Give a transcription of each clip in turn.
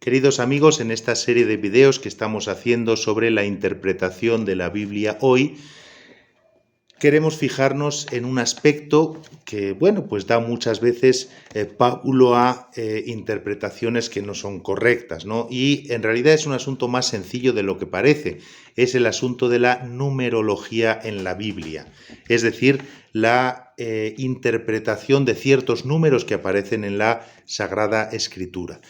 Queridos amigos, en esta serie de videos que estamos haciendo sobre la interpretación de la Biblia hoy, queremos fijarnos en un aspecto que, pues da muchas veces pábulo a interpretaciones que no son correctas, ¿no? Y en realidad es un asunto más sencillo de lo que parece. Es el asunto de la numerología en la Biblia. Es decir, la interpretación de ciertos números que aparecen en la Sagrada Escritura.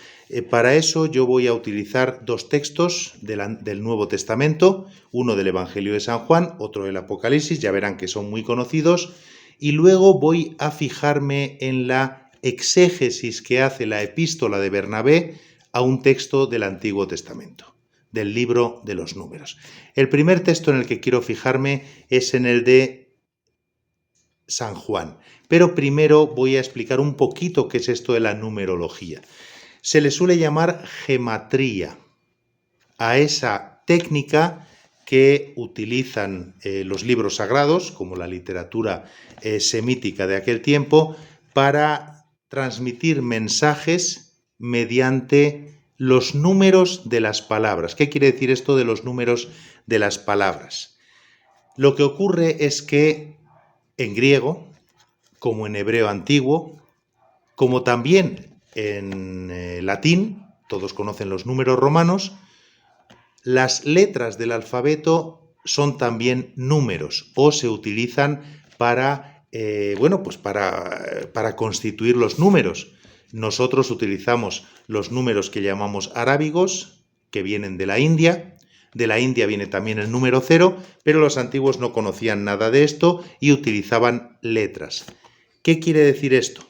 Para eso yo voy a utilizar dos textos del Nuevo Testamento, uno del Evangelio de San Juan, otro del Apocalipsis, ya verán que son muy conocidos, y luego voy a fijarme en la exégesis que hace la epístola de Bernabé a un texto del Antiguo Testamento, del libro de los Números. El primer texto en el que quiero fijarme es en el de San Juan, pero primero voy a explicar un poquito qué es esto de la numerología. Se le suele llamar gematría a esa técnica que utilizan los libros sagrados, como la literatura semítica de aquel tiempo, para transmitir mensajes mediante los números de las palabras. ¿Qué quiere decir esto de los números de las palabras? Lo que ocurre es que en griego, como en hebreo antiguo, como también en latín, todos conocen los números romanos, las letras del alfabeto son también números o se utilizan para constituir los números. Nosotros utilizamos los números que llamamos arábigos, que vienen de la India. De la India viene también el número 0, pero los antiguos no conocían nada de esto y utilizaban letras. ¿Qué quiere decir esto?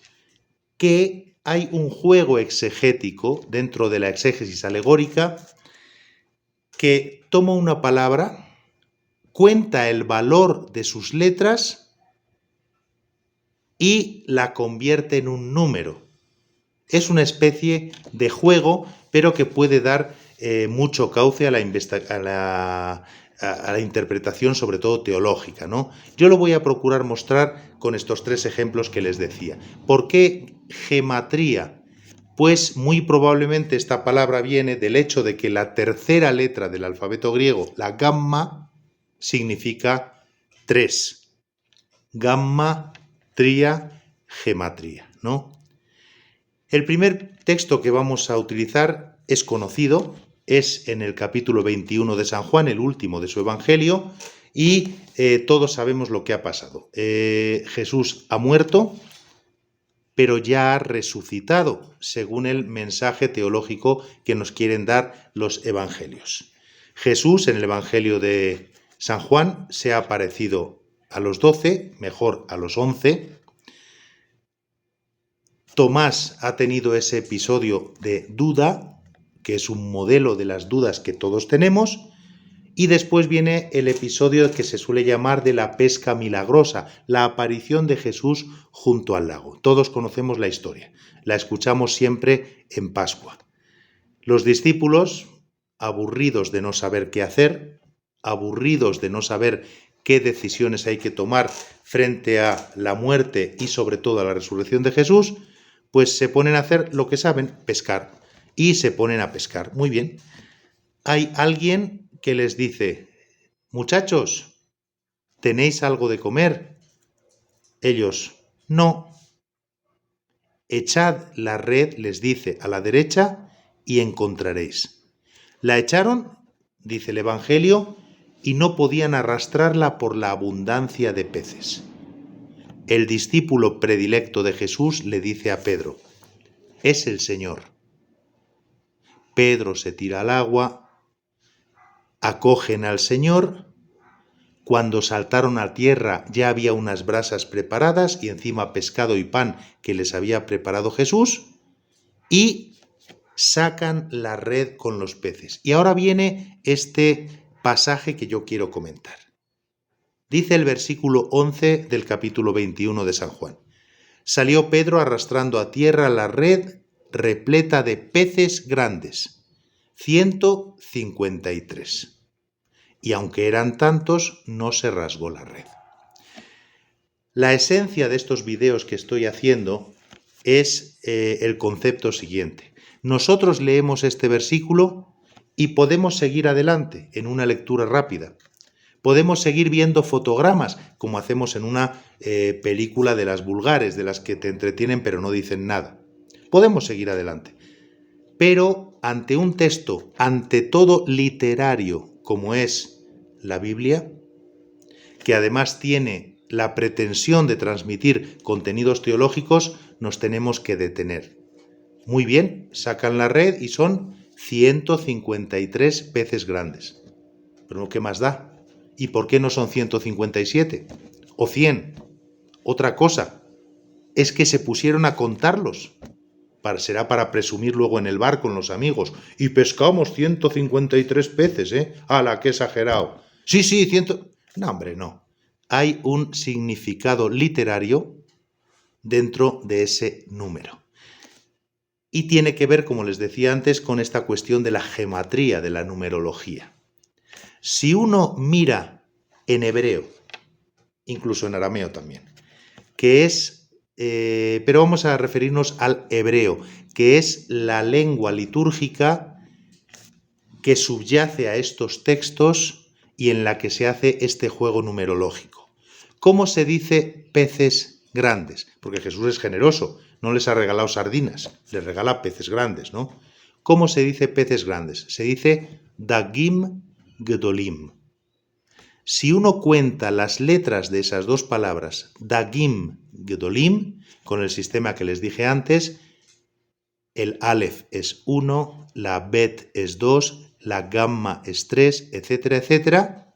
Que hay un juego exegético dentro de la exégesis alegórica que toma una palabra, cuenta el valor de sus letras y la convierte en un número. Es una especie de juego, pero que puede dar mucho cauce a la interpretación, sobre todo teológica, ¿no? Yo lo voy a procurar mostrar con estos tres ejemplos que les decía. ¿Por qué gematría? Pues muy probablemente esta palabra viene del hecho de que la tercera letra del alfabeto griego, la gamma, significa 3. Gamma, tría, gematría, ¿no? El primer texto que vamos a utilizar es conocido, es en el capítulo 21 de San Juan, el último de su Evangelio, y todos sabemos lo que ha pasado. Jesús ha muerto, pero ya ha resucitado, según el mensaje teológico que nos quieren dar los evangelios. Jesús, en el Evangelio de San Juan, se ha aparecido a los 12, mejor a los 11. Tomás ha tenido ese episodio de duda, que es un modelo de las dudas que todos tenemos, y después viene el episodio que se suele llamar de la pesca milagrosa, la aparición de Jesús junto al lago. Todos conocemos la historia, la escuchamos siempre en Pascua. Los discípulos, aburridos de no saber qué hacer, aburridos de no saber qué decisiones hay que tomar frente a la muerte y sobre todo a la resurrección de Jesús, pues se ponen a hacer lo que saben, pescar, y se ponen a pescar. Muy bien. Hay alguien que les dice: muchachos, ¿tenéis algo de comer? Ellos: no. Echad la red, les dice, a la derecha y encontraréis. La echaron, dice el Evangelio, y no podían arrastrarla por la abundancia de peces. El discípulo predilecto de Jesús le dice a Pedro: es el Señor. Pedro se tira al agua, acogen al Señor. Cuando saltaron a tierra ya había unas brasas preparadas y encima pescado y pan que les había preparado Jesús, y sacan la red con los peces. Y ahora viene este pasaje que yo quiero comentar. Dice el versículo 11 del capítulo 21 de San Juan: salió Pedro arrastrando a tierra la red repleta de peces grandes, 153. Y aunque eran tantos, no se rasgó la red. La esencia de estos videos que estoy haciendo es el concepto siguiente. Nosotros leemos este versículo y podemos seguir adelante en una lectura rápida. Podemos seguir viendo fotogramas, como hacemos en una película de las vulgares, de las que te entretienen pero no dicen nada. Podemos seguir adelante. Pero ante un texto, ante todo literario, como es la Biblia, que además tiene la pretensión de transmitir contenidos teológicos, nos tenemos que detener. Muy bien, sacan la red y son 153 peces grandes. Pero ¿qué más da? ¿Y por qué no son 157? ¿O 100? Otra cosa, es que se pusieron a contarlos. Será para presumir luego en el bar con los amigos. Y pescamos 153 peces, ¿eh? ¡Hala, qué exagerado! Sí, 100... No, hombre, no. Hay un significado literario dentro de ese número. Y tiene que ver, como les decía antes, con esta cuestión de la gematría, de la numerología. Si uno mira en hebreo, incluso en arameo también, que es, pero vamos a referirnos al hebreo, que es la lengua litúrgica que subyace a estos textos y en la que se hace este juego numerológico. ¿Cómo se dice peces grandes? Porque Jesús es generoso, no les ha regalado sardinas, les regala peces grandes, ¿no? ¿Cómo se dice peces grandes? Se dice Dagim Gedolim. Si uno cuenta las letras de esas dos palabras, Dagim Gedolim, con el sistema que les dije antes, el Aleph es 1, la Bet es 2, la Gamma es 3, etcétera, etcétera,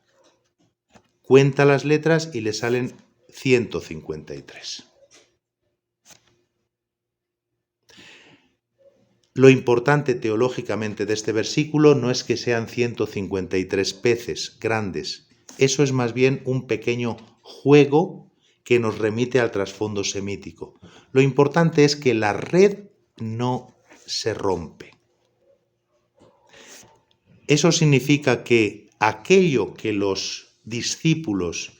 cuenta las letras y le salen 153. Lo importante teológicamente de este versículo no es que sean 153 peces grandes. Eso es más bien un pequeño juego que nos remite al trasfondo semítico. Lo importante es que la red no se rompe. Eso significa que aquello que los discípulos,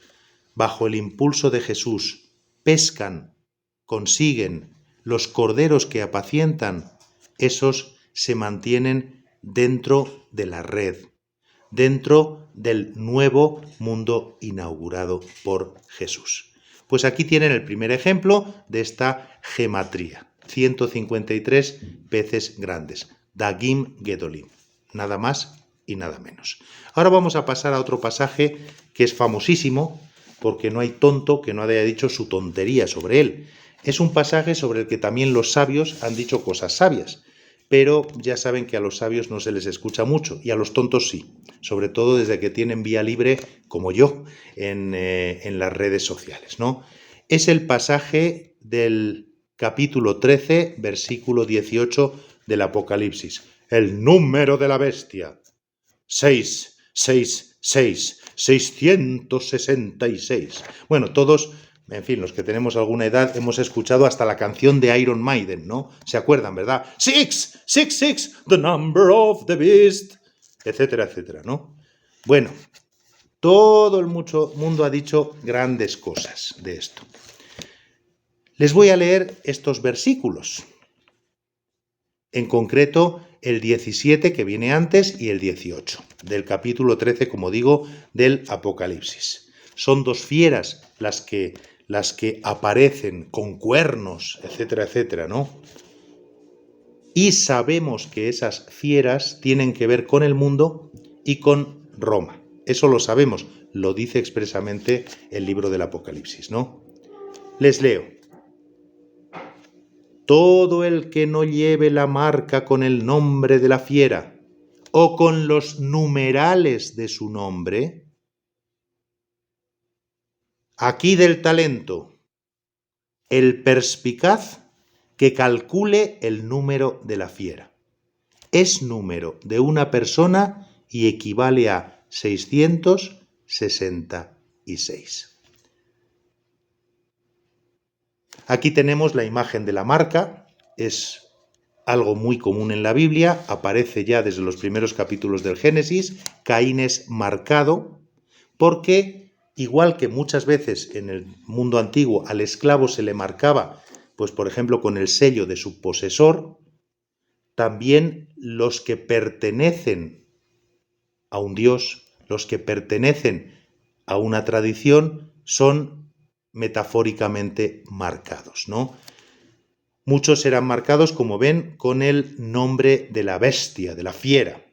bajo el impulso de Jesús, pescan, consiguen, los corderos que apacientan, esos se mantienen dentro de la red, dentro del nuevo mundo inaugurado por Jesús. Pues aquí tienen el primer ejemplo de esta gematría. 153 peces grandes. Dagim Gedolim. Nada más y nada menos. Ahora vamos a pasar a otro pasaje que es famosísimo, porque no hay tonto que no haya dicho su tontería sobre él. Es un pasaje sobre el que también los sabios han dicho cosas sabias, pero ya saben que a los sabios no se les escucha mucho, y a los tontos sí, sobre todo desde que tienen vía libre, como yo, en las redes sociales, ¿no? Es el pasaje del capítulo 13, versículo 18 del Apocalipsis. El número de la bestia. 666, 666. Bueno, todos, en fin, los que tenemos alguna edad, hemos escuchado hasta la canción de Iron Maiden, ¿no? ¿Se acuerdan, verdad? 666, the number of the beast, etcétera, etcétera, ¿no? Bueno, todo el mundo ha dicho grandes cosas de esto. Les voy a leer estos versículos. En concreto, el 17 que viene antes y el 18, del capítulo 13, como digo, del Apocalipsis. Son dos fieras las que aparecen con cuernos, etcétera, etcétera, ¿no? Y sabemos que esas fieras tienen que ver con el mundo y con Roma. Eso lo sabemos, lo dice expresamente el libro del Apocalipsis, ¿no? Les leo. Todo el que no lleve la marca con el nombre de la fiera o con los numerales de su nombre, aquí del talento, el perspicaz que calcule el número de la fiera. Es número de una persona y equivale a 666. Aquí tenemos la imagen de la marca, es algo muy común en la Biblia, aparece ya desde los primeros capítulos del Génesis. Caín es marcado porque, igual que muchas veces en el mundo antiguo al esclavo se le marcaba, pues por ejemplo con el sello de su posesor, también los que pertenecen a un Dios, los que pertenecen a una tradición, son metafóricamente marcados, ¿no? Muchos serán marcados, como ven, con el nombre de la bestia, de la fiera.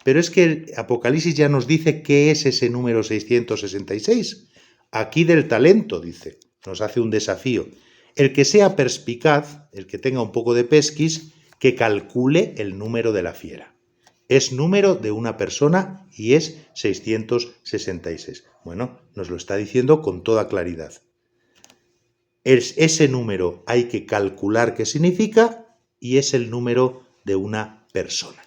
Pero es que el Apocalipsis ya nos dice qué es ese número 666. Aquí del talento, dice, nos hace un desafío. El que sea perspicaz, el que tenga un poco de pesquis, que calcule el número de la fiera. Es número de una persona y es 666. Bueno, nos lo está diciendo con toda claridad. Ese número hay que calcular qué significa y es el número de una persona.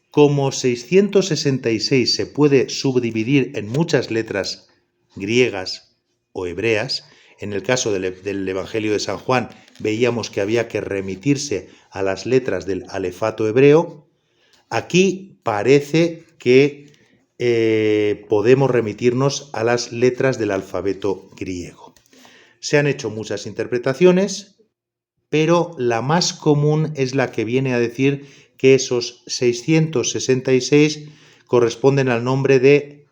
Como 666 se puede subdividir en muchas letras griegas o hebreas, en el caso del Evangelio de San Juan veíamos que había que remitirse a las letras del alefato hebreo, aquí parece que podemos remitirnos a las letras del alfabeto griego. Se han hecho muchas interpretaciones, pero la más común es la que viene a decir que esos 666 corresponden al nombre de,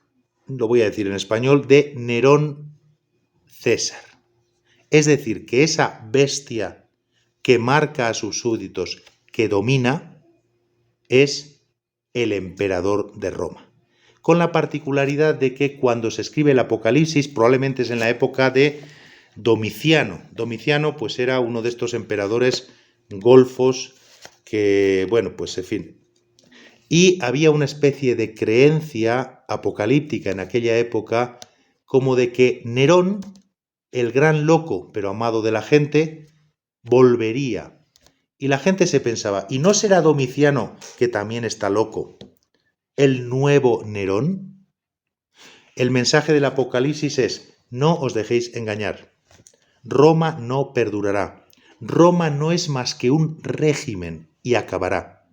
lo voy a decir en español, de Nerón César. Es decir, que esa bestia que marca a sus súbditos, que domina, es el emperador de Roma. Con la particularidad de que cuando se escribe el Apocalipsis, probablemente es en la época de Domiciano. Domiciano pues era uno de estos emperadores golfos que, bueno, pues en fin. Y había una especie de creencia apocalíptica en aquella época como de que Nerón, el gran loco pero amado de la gente, volvería. Y la gente se pensaba, ¿y no será Domiciano, que también está loco, el nuevo Nerón? El mensaje del Apocalipsis es, no os dejéis engañar. Roma no perdurará. Roma no es más que un régimen y acabará.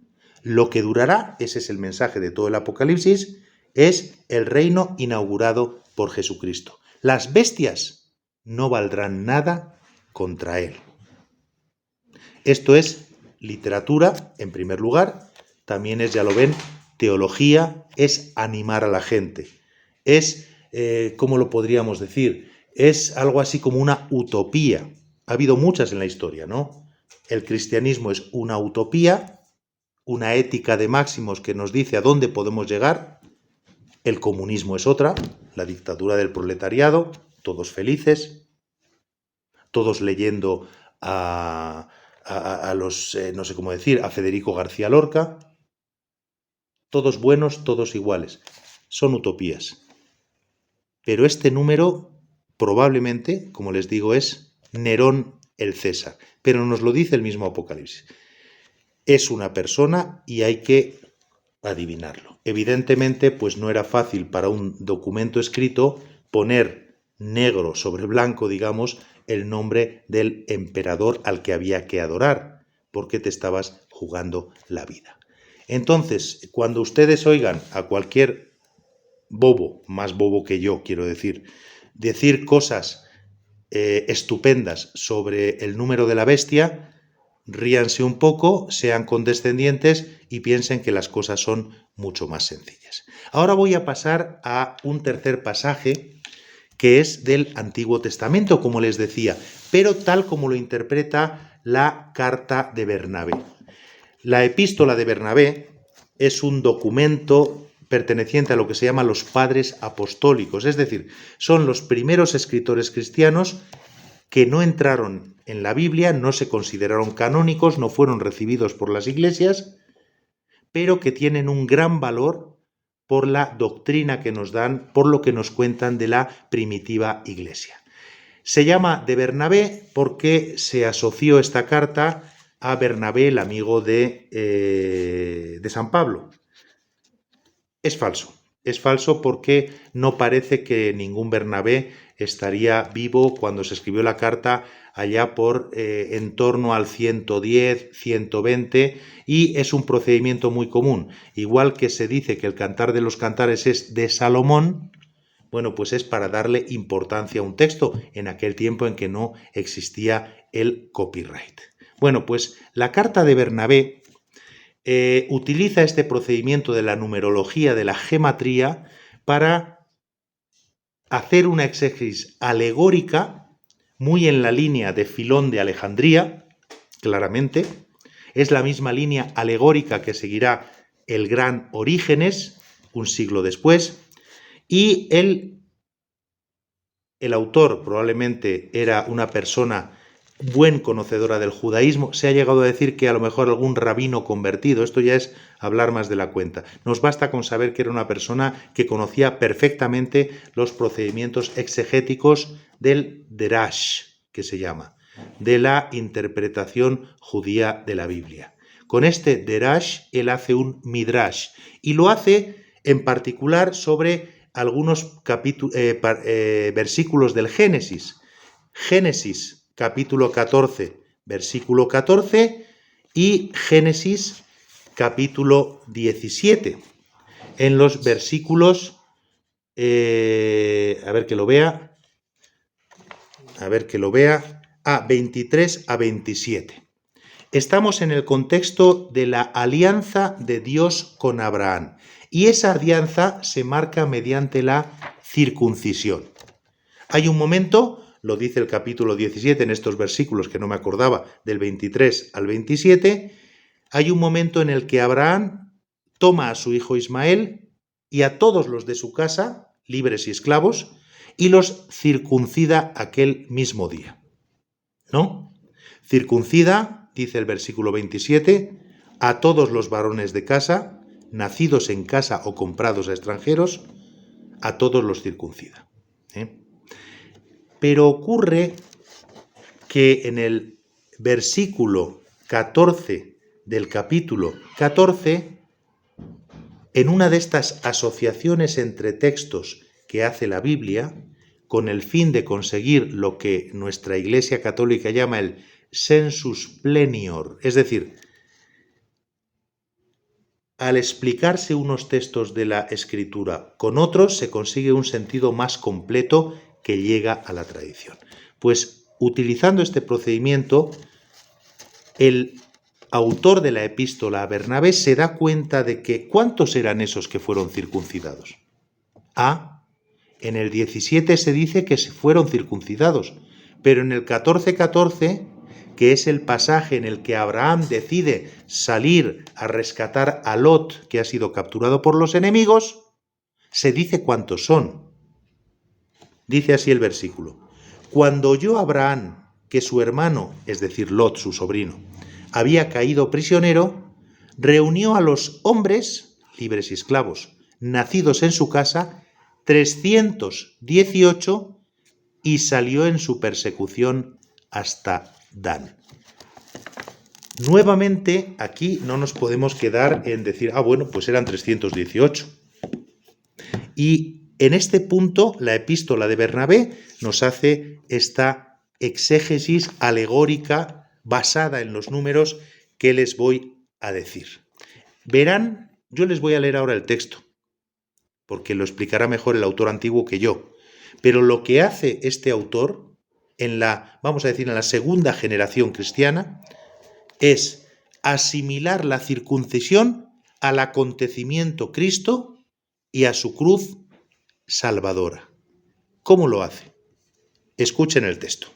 Lo que durará, ese es el mensaje de todo el Apocalipsis, es el reino inaugurado por Jesucristo. Las bestias no valdrán nada contra él. Esto es literatura, en primer lugar, también es, ya lo ven, teología, es animar a la gente. Es, ¿cómo lo podríamos decir? Es algo así como una utopía. Ha habido muchas en la historia, ¿no? El cristianismo es una utopía, una ética de máximos que nos dice a dónde podemos llegar. El comunismo es otra, la dictadura del proletariado, todos felices, todos leyendo a los, no sé cómo decir, a Federico García Lorca, todos buenos, todos iguales. Son utopías. Pero este número probablemente, como les digo, es Nerón el César, pero nos lo dice el mismo Apocalipsis. Es una persona y hay que adivinarlo. Evidentemente, pues no era fácil para un documento escrito poner negro sobre blanco, digamos, el nombre del emperador al que había que adorar, porque te estabas jugando la vida. Entonces, cuando ustedes oigan a cualquier bobo, más bobo que yo, quiero decir cosas estupendas sobre el número de la bestia, ríanse un poco, sean condescendientes y piensen que las cosas son mucho más sencillas. Ahora voy a pasar a un tercer pasaje que es del Antiguo Testamento, como les decía, pero tal como lo interpreta la carta de Bernabé. La epístola de Bernabé es un documento perteneciente a lo que se llama los padres apostólicos, es decir, son los primeros escritores cristianos que no entraron en la Biblia, no se consideraron canónicos, no fueron recibidos por las iglesias, pero que tienen un gran valor por la doctrina que nos dan, por lo que nos cuentan de la primitiva iglesia. Se llama de Bernabé porque se asoció esta carta a Bernabé, el amigo de San Pablo. Es falso porque no parece que ningún Bernabé estaría vivo cuando se escribió la carta allá por en torno al 110, 120, y es un procedimiento muy común. Igual que se dice que el Cantar de los Cantares es de Salomón, bueno, pues es para darle importancia a un texto en aquel tiempo en que no existía el copyright. Bueno, pues la carta de Bernabé utiliza este procedimiento de la numerología, de la gematría, para hacer una exégesis alegórica muy en la línea de Filón de Alejandría, claramente. Es la misma línea alegórica que seguirá el gran Orígenes, un siglo después, y el autor probablemente era una persona buen conocedora del judaísmo. Se ha llegado a decir que a lo mejor algún rabino convertido, esto ya es hablar más de la cuenta. Nos basta con saber que era una persona que conocía perfectamente los procedimientos exegéticos del Derash, que se llama, de la interpretación judía de la Biblia. Con este Derash él hace un Midrash y lo hace en particular sobre algunos versículos del Génesis. Génesis capítulo 14, versículo 14 y Génesis capítulo 17. En los versículos, a ver que lo vea, 23 a 27. Estamos en el contexto de la alianza de Dios con Abraham. Y esa alianza se marca mediante la circuncisión. Hay un momento, lo dice el capítulo 17 en estos versículos que no me acordaba, del 23 al 27, hay un momento en el que Abraham toma a su hijo Ismael y a todos los de su casa, libres y esclavos, y los circuncida aquel mismo día. ¿No? Circuncida, dice el versículo 27, a todos los varones de casa, nacidos en casa o comprados a extranjeros, a todos los circuncida. Pero ocurre que en el versículo 14 del capítulo 14, en una de estas asociaciones entre textos que hace la Biblia, con el fin de conseguir lo que nuestra Iglesia Católica llama el sensus plenior, es decir, al explicarse unos textos de la Escritura con otros, se consigue un sentido más completo que llega a la tradición. Pues utilizando este procedimiento, el autor de la epístola a Bernabé se da cuenta de que ¿cuántos eran esos que fueron circuncidados? En el 17 se dice que se fueron circuncidados, pero en el 14:14, que es el pasaje en el que Abraham decide salir a rescatar a Lot, que ha sido capturado por los enemigos, se dice cuántos son. Dice así el versículo: cuando oyó Abraham que su hermano, es decir, Lot, su sobrino, había caído prisionero, reunió a los hombres, libres y esclavos, nacidos en su casa, 318, y salió en su persecución hasta Dan. Nuevamente, aquí no nos podemos quedar en decir, bueno, pues eran 318. Y en este punto, la epístola de Bernabé nos hace esta exégesis alegórica basada en los números que les voy a decir. Verán, yo les voy a leer ahora el texto, porque lo explicará mejor el autor antiguo que yo. Pero lo que hace este autor, vamos a decir, en la segunda generación cristiana, es asimilar la circuncisión al acontecimiento Cristo y a su cruz salvadora. ¿Cómo lo hace? Escuchen el texto.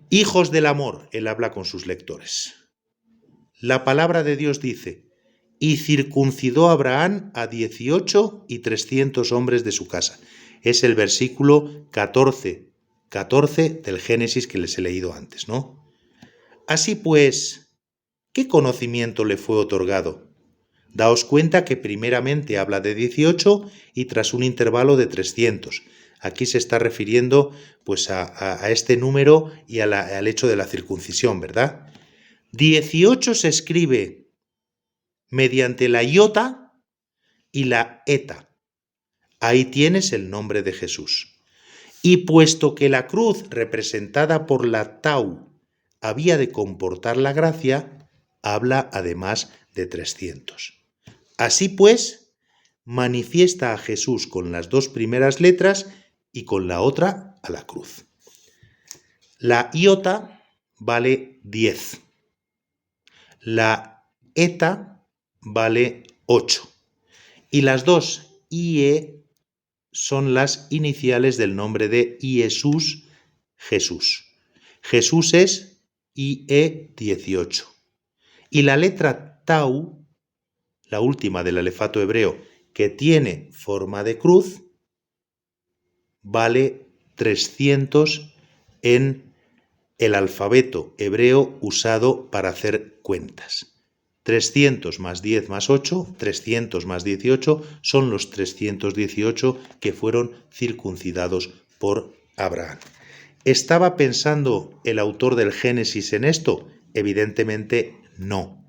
Hijos del amor, él habla con sus lectores. La palabra de Dios dice: y circuncidó Abraham a 18 y 300 hombres de su casa. Es el versículo 14 del Génesis que les he leído antes, ¿no? Así pues, ¿qué conocimiento le fue otorgado? Daos cuenta que primeramente habla de 18 y tras un intervalo de 300. Aquí se está refiriendo pues a este número y al hecho de la circuncisión, ¿verdad? 18 se escribe mediante la iota y la eta. Ahí tienes el nombre de Jesús. Y puesto que la cruz representada por la tau había de comportar la gracia, habla además de 300. Así pues, manifiesta a Jesús con las dos primeras letras y con la otra a la cruz. La iota vale 10. La eta vale 8. Y las dos IE son las iniciales del nombre de Jesús, Jesús. Jesús es IE 18. Y la letra tau, la última del alefato hebreo, que tiene forma de cruz, vale 300 en el alfabeto hebreo usado para hacer cuentas. 300 más 10 más 8, 300 más 18 son los 318 que fueron circuncidados por Abraham. ¿Estaba pensando el autor del Génesis en esto? Evidentemente no.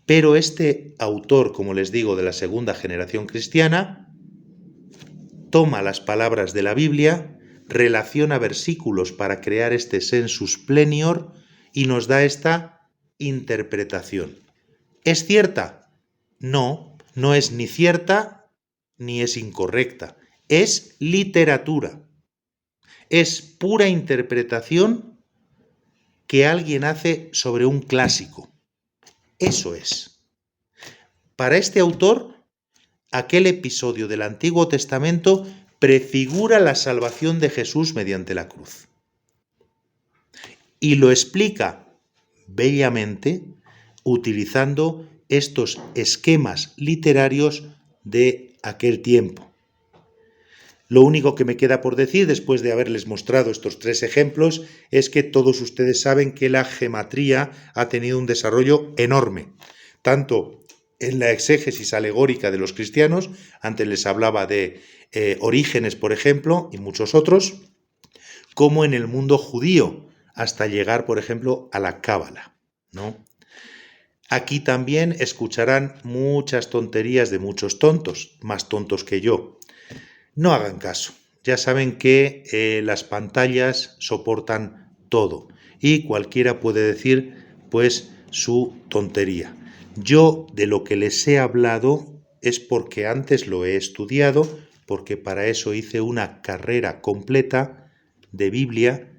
Pero este autor, como les digo, de la segunda generación cristiana, toma las palabras de la Biblia, relaciona versículos para crear este sensus plenior y nos da esta interpretación. ¿Es cierta? No, no es ni cierta ni es incorrecta. Es literatura. Es pura interpretación que alguien hace sobre un clásico. Eso es. Para este autor, aquel episodio del Antiguo Testamento prefigura la salvación de Jesús mediante la cruz. Y lo explica bellamente utilizando estos esquemas literarios de aquel tiempo. Lo único que me queda por decir, después de haberles mostrado estos 3 ejemplos, es que todos ustedes saben que la gematría ha tenido un desarrollo enorme, tanto en la exégesis alegórica de los cristianos, antes les hablaba de Orígenes, por ejemplo, y muchos otros, como en el mundo judío, hasta llegar, por ejemplo, a la cábala, ¿no? Aquí también escucharán muchas tonterías de muchos tontos, más tontos que yo. No hagan caso. Ya saben que las pantallas soportan todo y cualquiera puede decir, pues, su tontería. Yo de lo que les he hablado es porque antes lo he estudiado, porque para eso hice una carrera completa de Biblia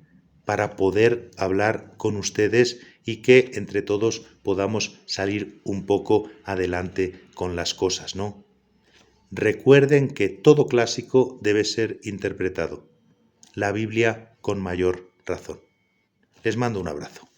para poder hablar con ustedes y que entre todos podamos salir un poco adelante con las cosas, ¿no? Recuerden que todo clásico debe ser interpretado. La Biblia con mayor razón. Les mando un abrazo.